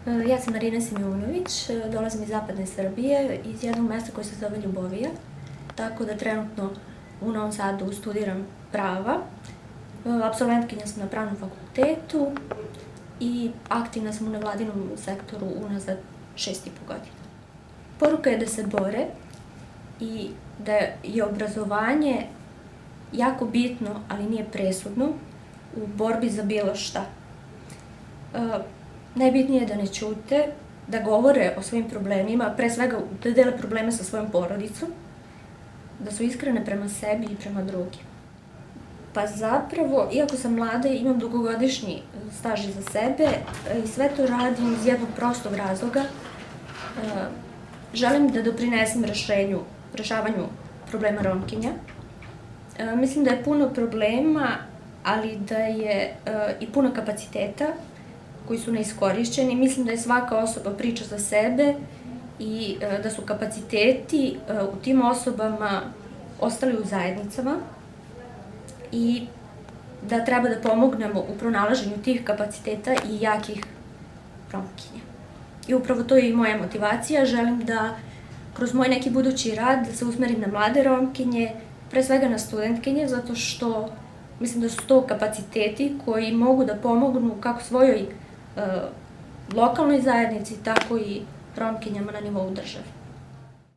Ja sam Marina Simeunović, dolazim iz zapadne Srbije, iz jednog mesta koje se zove Ljubovija, tako da trenutno u Novom Sadu studiram prava. Apsolventkinja sam na Pravnom fakultetu i aktivna sam u nevladinom sektoru unazad 6,5 godina. Poruka je da se bore i da je obrazovanje jako bitno, ali nije presudno u borbi za bilo šta. Najbitnije je da ne ćute, da govore o svojim problemima, pre svega da dele probleme sa svojom porodicom, da su iskrene prema sebi i prema drugim. Pa zapravo, iako sam mlada i imam dugogodišnji staž iza sebe, i sve to radim iz jednog prostog razloga. Želim da doprinesem rešavanju problema Romkinja. Mislim da je puno problema, ali da je i puno kapaciteta koji su neiskorišćeni. Mislim da je svaka osoba priča za sebe i da su kapaciteti u tim osobama ostali u zajednicama i da treba da pomognemo u pronalaženju tih kapaciteta i jakih Romkinja. I upravo to je i moja motivacija. Želim da kroz moj neki budući rad se usmerim na mlade Romkinje, pre svega na studentkinje, zato što mislim da su to kapaciteti koji mogu da pomognu kako svojoj lokalnoj zajednici, tako i Romkinjama na nivou države.